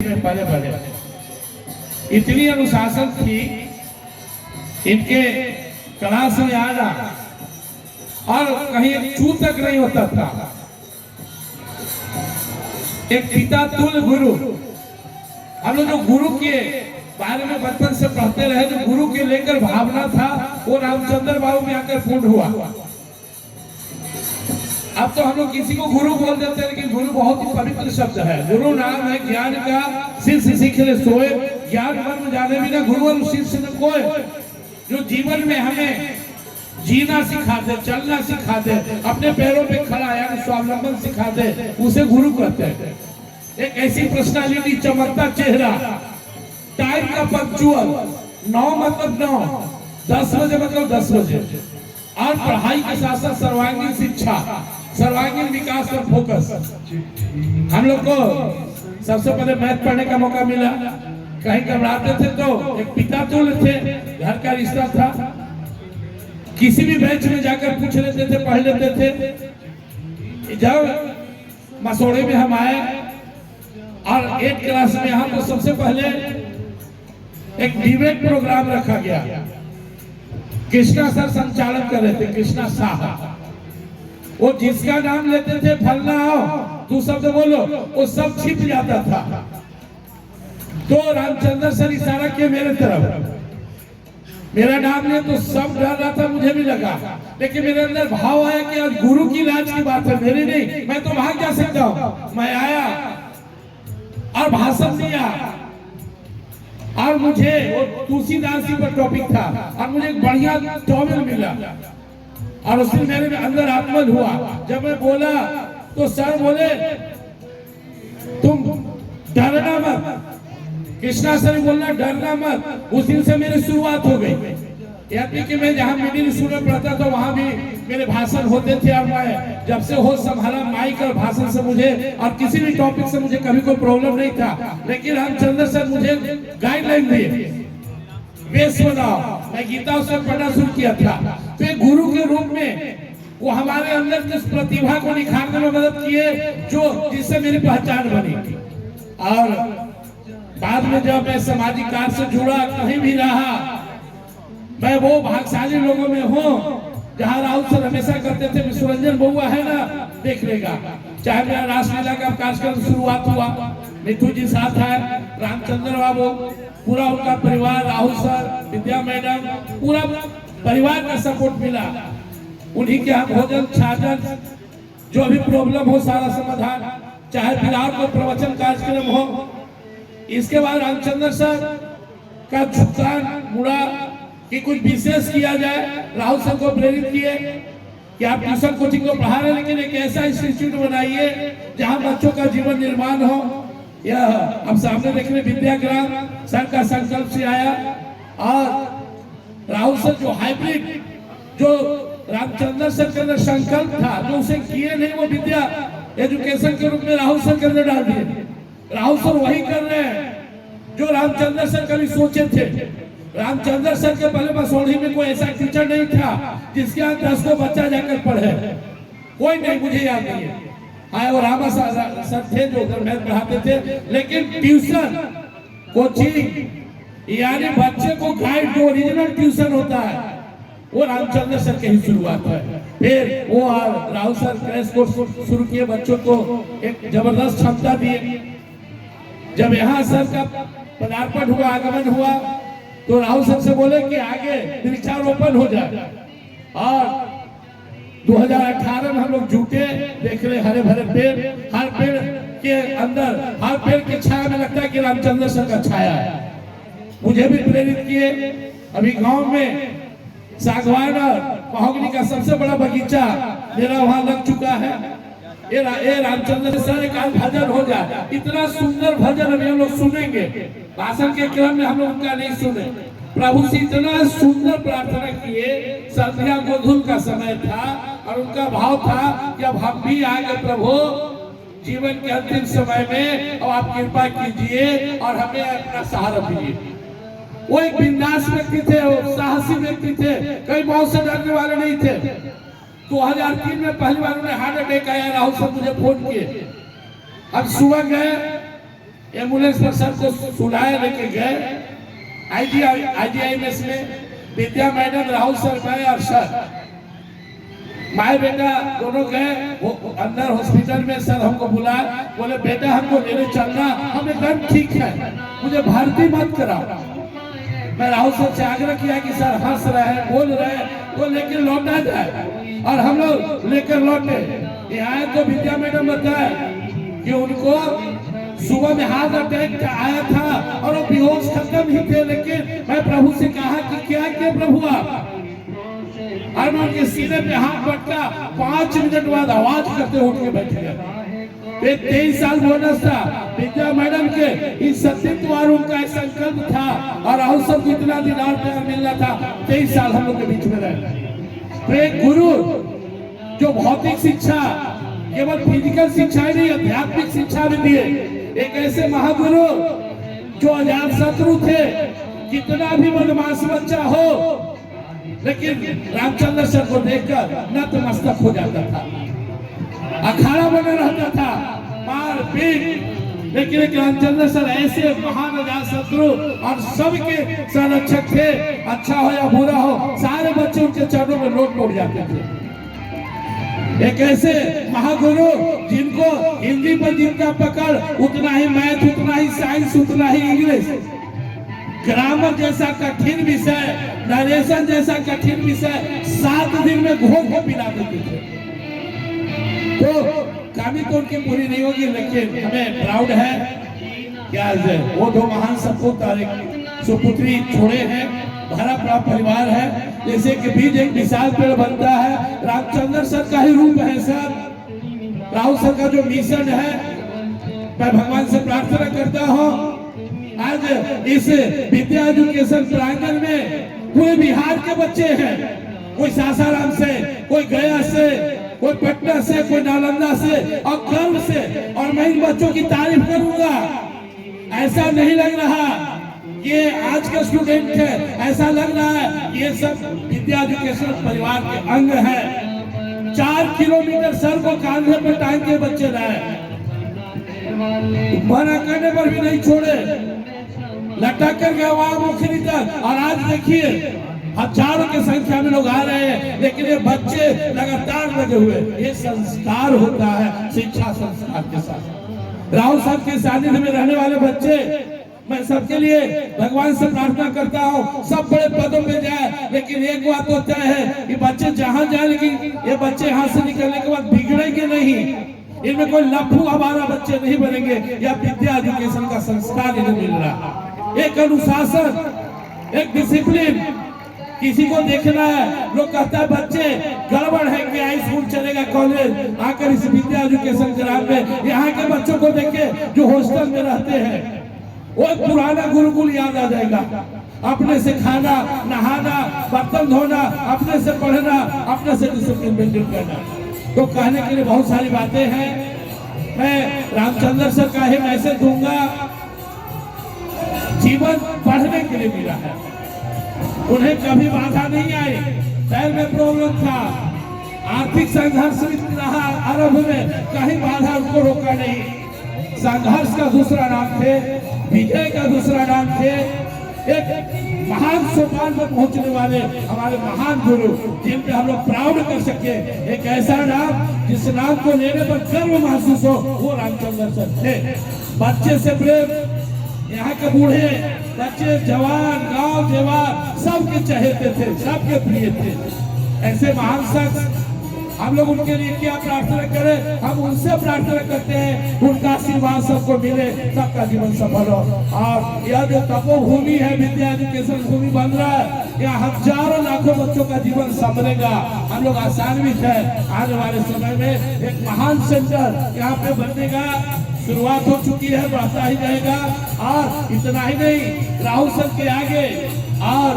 पले पले इतनी अनुशासन थी इनके क्लास में आना और कहीं एक चू तक नहीं होता था। एक पिता तुल्य गुरु, हम लोग जो गुरु के बारे में बचपन से पढ़ते रहे, जो गुरु के लेकर भावना था वो रामचंद्र बाबू में आकर पूर्ण हुआ। अब तो हम लोग किसी को गुरु बोल देते हैं, लेकिन गुरु बहुत ही पवित्र शब्द है। गुरु नाम है ज्ञान का, शिष्य सीखे सोए, ज्ञान मर्म जाने बिना गुरु और शिष्य न कोय। जो जीवन में हमें जीना सिखा दे, चलना सिखा दे, अपने पैरों पे खड़ा यानी स्वावलंबन सिखा दे, उसे गुरु कहते हैं। एक ऐसी पर्सनालिटी, चमकता चेहरा, टाइम का पंक्चुअल, 9 मतलब 9, 10 बजे मतलब 10 बजे, और पढ़ाई के साथ साथ सर्वांगीण शिक्षा, सर्वांगीण विकास पर फोकस। हम लोग को सबसे पहले मैथ पढ़ने का मौका मिला। कहीं घबराते थे तो एक पिता तुल्य थे, घर का रिश्ता था, किसी भी बैच में जाकर पूछ लेते थे, पढ़ लेते थे। जब मसौड़े में हम आए और 8 क्लास में यहाँ तो सबसे पहले एक डिबेट प्रोग्राम रखा गया। कृष्णा सर संचालन कर रहे थे, कृष्णा साहब। वो जिसका नाम लेते थे, फलना आओ तू शब्द बोलो, वो सब छिप जाता था। तो रामचंद्र सर इशारा किए मेरे तरफ, मेरा नाम ले तो सब डर रहा था, मुझे भी लगा, लेकिन मेरे अंदर भाव आया कि आज गुरु की लाज की बात है, मेरी नहीं, मैं तो भाग जा सकता हूं। मैं आया और भाषण दिया, और मुझे वो तुलसीदास जी पर टॉपिक था, और मुझे एक बढ़िया टॉपिक मिला, और उसमें मेरे अंदर आत्मल हुआ। जब मैं बोला तो सर बोले तुम डरना मत, कृष्णा सर बोलना डरना मत। उस दिन से मेरी शुरुआत हो गई। यानी कि मैं जहाँ मिडिल स्कूल में पढ़ता था वहाँ भी मेरे भाषण होते थे, और मैं जब से होश संभाला माइक और भाषण से मुझे और किसी भी टॉपिक से मुझे कभी कोई प्रॉब्लम नहीं था। लेकिन रामचंद्र सर मुझे गाइडलाइन दिए, बेस बनाओ। मैं गीता से पढ़ना शुरू किया था, तो एक गुरु के रूप में वो हमारे अंदर किस प्रतिभा को निखारने में मदद किए, जो जिससे मेरी पहचान बनी। और बाद में जब मैं सामाजिक कार्य से जुड़ा, कहीं भी रहा, मैं वो भाग्यशाली लोगों में हूँ जहाँ राहुल सर हमेशा करते थे, विश्वरंजन बउआ है ना, देख लेगा। चाहे मेरा रासलीला का कार्यक्रम शुरुआत हुआ, मिठू जी साथ है, रामचंद्र बाबू, पूरा उनका परिवार, राहुल सर, विद्या मैडम, पूरा परिवार का सपोर्ट मिला। उन्हीं के यहाँ भोजन छाजन, जो भी प्रॉब्लम हो सारा समाधान, चाहे फिलहाल कोई प्रवचन कार्यक्रम हो। इसके बाद रामचंद्र सर का झुकान मुड़ा कि कुछ विशेष किया जाए। राहुल सर को प्रेरित किए कि आप ट्यूशन कोचिंग को पढ़ा रहे, लेकिन एक ऐसा इंस्टीट्यूट बनाइए जहां बच्चों का जीवन निर्माण हो। यह अब सामने देख रहे विद्याग्राम सर का संकल्प से आया, और राहुल सर जो हाइब्रिड, जो रामचंद्र सर के अंदर संकल्प था, जो उसे किए नहीं, वो विद्या एजुकेशन के रूप में राहुल सर के अंदर डाल दिए। राहुल सर वही कर रहे हैं जो रामचंद्र सर कभी सोचे थे। रामचंद्र सर के पहले मसौढ़ी में कोई ऐसा टीचर नहीं था जिसके यहाँ 10 को बच्चा जाकर पढ़े, कोई नहीं, मुझे याद नहीं है। हाँ, वो रामा सर थे जो उधर मैथ पढ़ाते थे, लेकिन ट्यूशन कोचिंग यानी बच्चे को गाइड, जो ओरिजिनल ट्यूशन होता है, वो रामचंद्र सर की ही शुरुआत है। फिर वो राहुल सर क्रैश कोर्स शुरू किए, बच्चों को एक जबरदस्त क्षमता दिए। जब यहाँ सर का पदार्पण हुआ, आगमन हुआ, तो राहुल सर से बोले कि आगे वृक्षारोपण हो जाए। और 2018 में हम लोग जुटे, देख रहे हरे भरे पेड़, हर पेड़ के अंदर, हर पेड़ की छाया में लगता है कि रामचंद्र सर का छाया है। मुझे भी प्रेरित किए। अभी गांव में सागवान और महोगनी का सबसे बड़ा बगीचा मेरा वहां लग चुका है। ये रामचंद्र सर एक भजन हो जाए, इतना सुंदर भजन अभी हम लोग सुनेंगे। भाषण के क्रम में हम लोग उनका नहीं सुने, प्रभु से इतना सुंदर प्रार्थना किए। संध्या गोधूल का समय था, और उनका भाव था कि अब हम भी आगे प्रभु जीवन के अंतिम समय में, और आप कृपा कीजिए और हमें अपना सहारा दीजिए। वो एक बिंदास व्यक्ति थे, वो साहसी व्यक्ति थे, कई बहुत से डरने वाले नहीं थे। 2003 में पहली बार उन्हें हार्ट अटैक आया, राहुल सर मुझे फोन किए। अब सुबह गए एम्बुलेंस पर सर को सुलाए लेके गए IGIMS में। विद्या मैडम, राहुल सर गए और सर माए बेटा दोनों गए। वो अंदर हॉस्पिटल में सर हमको बुलाए, बोले बेटा हमको लेने चलना। हम एकदम ठीक है, मुझे भर्ती मत कराओ। मैं राहुल सर से आग्रह किया कि सर हंस रहे हैं, बोल रहे हैं, वो लेकर लौटा जाए, और हम लोग लेकर लौटे। यहाँ तो विद्या मैडम बताए कि उनको सुबह में हार्ट अटैक आया था और वो बेहोश खत्म ही थे, लेकिन मैं प्रभु से कहा कि क्या किया प्रभु आप? और मैं उनके सीने पे हाथ पटका, 5 मिनट बाद आवाज करते उठ के बैठ गए। 23 साल बोनस था विद्या मैडम के, इस सत्यत्व और उनका एक संकल्प था, और राहुल सब को इतना दिनार प्यार मिलना था। 23 साल हम लोग के बीच में रहे। तो एक गुरु जो भौतिक शिक्षा, केवल फिजिकल शिक्षा ही नहीं, आध्यात्मिक शिक्षा भी दिए। एक ऐसे महागुरु जो अजात शत्रु थे, कितना भी बदमाश बच्चा हो, लेकिन रामचंद्र सर को देखकर नतमस्तक हो जाता था, अखाड़ा बना रहता था, मार पीट। लेकिन एक रामचंद्र सर ऐसे महान अजात शत्रु और सबके संरक्षक थे। अच्छा हो या बुरा हो, सारे बच्चे उनके चरणों में लोट लोट जाते थे। एक ऐसे महागुरु जिनको हिंदी पर जिनका पकड़, उतना ही मैथ, उतना ही साइंस, उतना ही इंग्लिश, ग्रामर जैसा कठिन विषय, नरेशन जैसा कठिन विषय 7 दिन में घोल के पिला देते थे। तो कहानी तो उनकी पूरी नहीं होगी, लेकिन हमें प्राउड है क्या वो 2 महान सपूत और एक सुपुत्री छोड़े हैं। भरा प्राप्त परिवार है, जैसे कि बीज एक विशाल पेड़ बनता है। रामचंद्र सर का ही रूप है सर। राहुल सर का जो मिशन है, मैं भगवान से प्रार्थना करता हूँ आज इस विद्या एजुकेशन प्रांगण में पूरे बिहार के बच्चे हैं, कोई सासाराम से, कोई गया से, कोई पटना से, कोई नालंदा से, और गर्व से। और मैं इन बच्चों की तारीफ करूंगा। ऐसा नहीं लग रहा ये आज का स्टूडेंट है, ऐसा लग रहा है ये सब विद्या एजुकेशन परिवार के अंग है। 4 किलोमीटर सर को कांधे पर टांग के बच्चे रहे, मना करने पर भी नहीं छोड़े, लटक कर गए वहां मुखरी तक। और आज देखिए हजारों की संख्या में लोग आ रहे हैं, लेकिन ये बच्चे लगातार लगे हुए। ये संस्कार होता है, शिक्षा संस्कार के साथ। राहुल साहब के सानिध्य में रहने वाले बच्चे, मैं सबके लिए भगवान से प्रार्थना करता हूँ सब बड़े पदों पे जाए, लेकिन एक बात तो तय है कि बच्चे जहाँ जाए, लेकिन ये बच्चे यहाँ से निकलने के बाद बिगड़ेंगे नहीं। इनमें कोई लफू हमारा बच्चे नहीं बनेंगे, या विद्या एजुकेशन का संस्कार इन्हें मिल रहा। एक अनुशासन, एक डिसिप्लिन। किसी को देखना है, लोग कहता है बच्चे गड़बड़ है, क्या स्कूल चलेगा, कॉलेज आकर इस विद्या एजुकेशन ग्राम में यहाँ के बच्चों को देखे जो हॉस्टल में रहते हैं, वो पुराना गुरुकुल याद आ जाएगा। अपने से खाना, नहाना, बर्तन धोना, अपने से पढ़ना, अपने से डिसिप्लिन मेंटेन करना। तो कहने के लिए बहुत सारी बातें हैं। मैं रामचंद्र सर का ही मैसेज दूंगा, जीवन पढ़ने के लिए मिला है। उन्हें कभी बाधा नहीं आई, पैर में प्रॉब्लम था, आर्थिक संघर्ष रहा, आरंभ में कहीं बाधा उनको रोका नहीं। संघर्ष का दूसरा नाम थे, विजय का दूसरा नाम थे। एक महान सोपान पर पहुंचने वाले हमारे महान गुरु, जिन पे हम लोग प्राउड कर सके। एक ऐसा नाम जिस नाम को लेने पर गर्व महसूस हो, वो रामचंद्र सर थे। बच्चे से प्रेम, यहाँ के बूढ़े, बच्चे, जवान, गांव देवार सबके चहेते थे, सबके प्रिय थे। ऐसे महान शख्स, हम लोग उनके लिए क्या प्रार्थना करें? हम उनसे प्रार्थना करते हैं उनका आशीर्वाद सबको मिले, सबका जीवन सफल हो। और यह जो तपोभूमि है, विद्या एजुकेशन भूमि बन रहा है, यहाँ हजारों लाखों बच्चों का जीवन संभलेगा। हम लोग आशान्वित है, आने वाले समय में एक महान सेंटर यहाँ पे बनने का शुरुआत हो चुकी है, बढ़ता ही रहेगा। और इतना ही नहीं, राहुल सर के आगे और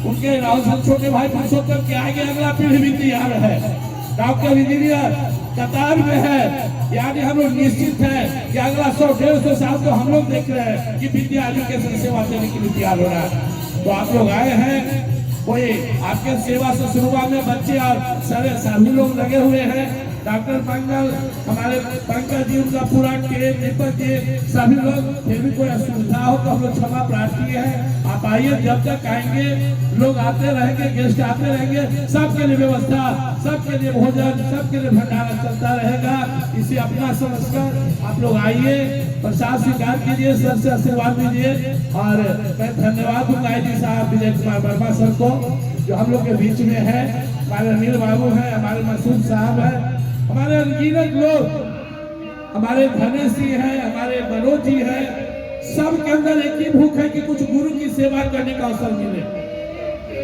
उनके राहुल सर छोटे भाई पुरुषोत्तम के आगे अगला पीढ़ी भी तैयार है। डॉक्टर इंजीनियर कतार में है, यानी हम लोग निश्चित है कि अगला 100-150 साल तो हम लोग देख रहे हैं कि विद्या एजुकेशन सेवा देने के लिए तैयार हो रहा है। तो आप लोग आए हैं, कोई आपके सेवा से शुरुआत में बच्चे और सभी लोग लगे हुए हैं। डॉक्टर मंगल, हमारे पंकज जी, उनका पूरा टीम, दीपक जी, सभी लोग, फिर भी कोई असुविधा हो तो हम लोग क्षमा प्रार्थी है। आप आइए, जब तक आएंगे लोग आते रहेंगे, गेस्ट आते रहेंगे, सबके लिए व्यवस्था, सबके लिए भोजन, सबके लिए भंडारा चलता रहेगा। इसे अपना समझकर आप लोग आइए, प्रसाद स्वीकार कीजिए, सर से आशीर्वाद दीजिए। और मैं धन्यवाद दूंगा आईजी साहब विजय कुमार वर्मा सर को, जो हम लोग के बीच में है। हमारे अनिल बाबू है, हमारे मसूद साहब है, हमारे अनगिनत लोग, हमारे धनेश जी है, हमारे मनोज जी है। सबके अंदर एक ही भूख है कि कुछ गुरु की सेवा करने का अवसर मिले।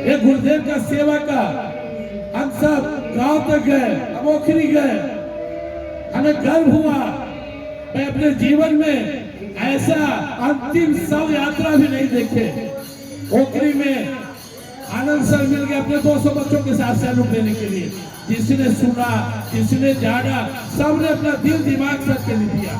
ये गुरुदेव का सेवा का हम सब गांव तक गए, अमोखरी गए, हमें गर्व हुआ। मैं अपने जीवन में ऐसा अंतिम शव यात्रा भी नहीं देखे। ओखरी में आनंद सर मिल गए अपने 200 बच्चों के साथ सैलूट लेने के लिए। जिसने सुना, जिसने जाना, सबने अपना दिल दिमाग सर के लिए दिया।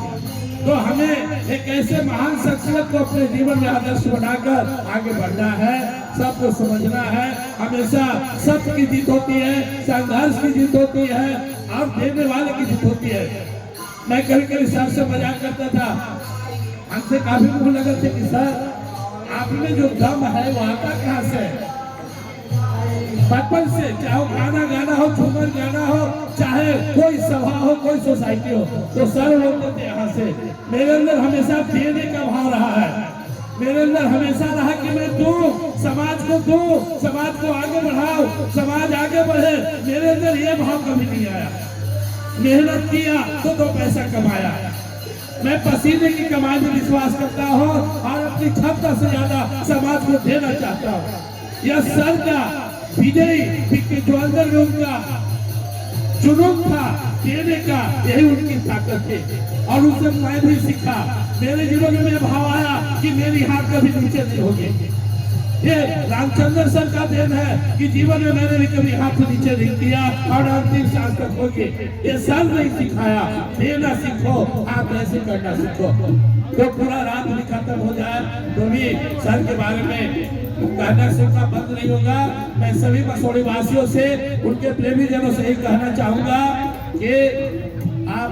तो हमें एक ऐसे महान शख्सियत को अपने जीवन में आदर्श बनाकर आगे बढ़ना है, सबको समझना है। हमेशा सत्य की जीत होती है, संघर्ष की जीत होती है, और देने वाले की जीत होती है। मैं कभी कभी सर से मजाक करता था, हमसे काफी मुंह लगे थे कि सर आप में जो दम है वो आता कहाँ से? बचपन से, चाहे गाना गाना हो, झूमर गाना हो, चाहे कोई सभा हो, कोई सोसाइटी हो, तो सर बोलते थे यहाँ से। मेरे अंदर हमेशा देने का भाव रहा है। मेरे अंदर हमेशा रहा कि मैं दूं, समाज को दूं, समाज को आगे बढ़ाऊं, समाज आगे बढ़े। मेरे अंदर ये भाव कभी नहीं आया। मेहनत किया तो 2 पैसा कमाया। मैं पसीने की कमाई में विश्वास करता हूँ और अपनी क्षमता से ज्यादा समाज को देना चाहता हूँ। यह सर का विजयी जो अंदर में उनका जुनून था देने का, यही उनकी ताकत थी। और उससे मैं भी सीखा। मेरे जीवन में भाव आया कि मेरी हाथ कभी नीचे नहीं होगी। ये रामचंद्र सर का देन है कि जीवन में मैंने भी कभी हाथ नीचे नहीं किया और अंतिम सांस तक होगी। ये सर नहीं सिखाया, देना सीखो, आप ऐसे करना सीखो। तो पूरा रात भी खत्म हो जाए तो भी सर के बारे में कहना सुनना बंद नहीं होगा। मैं सभी मसौड़ी वासियों से, उनके प्रेमी जनों से यही कहना चाहूंगा कि आप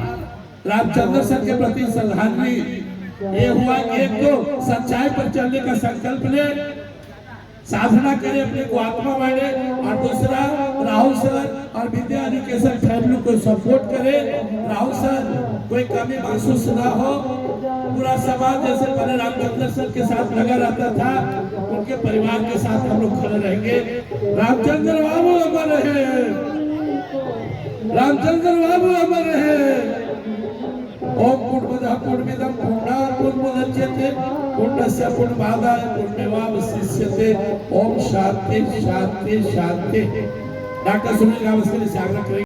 रामचंद्र सर के प्रति श्रद्धांजलि ये हुआ कि एक तो सच्चाई पर चलने का संकल्प ले, साधना करे, अपने को आत्मा बांटे, और दूसरा राहुल सर और विद्या एजुकेशन फैमिली को सपोर्ट करे। राहुल सर कोई कमी महसूस ना हो। पूरा समाज जैसे पहले रामचंद्र सर के साथ लगा रहता था, उनके परिवार के साथ हम लोग खड़े रहेंगे। रामचंद्र बाबू अमर रहे, रामचंद्र बाबू अमर रहे। ओम पूर्णमदः पूर्णमिदं पूर्णात् पूर्णमुदच्यते पूर्णस्य पूर्णमादाय पूर्णमेवावशिष्यते। ओम शांति शांति शांति। डॉक्टर सुनील गावस्कर से आग्रह करेंगे।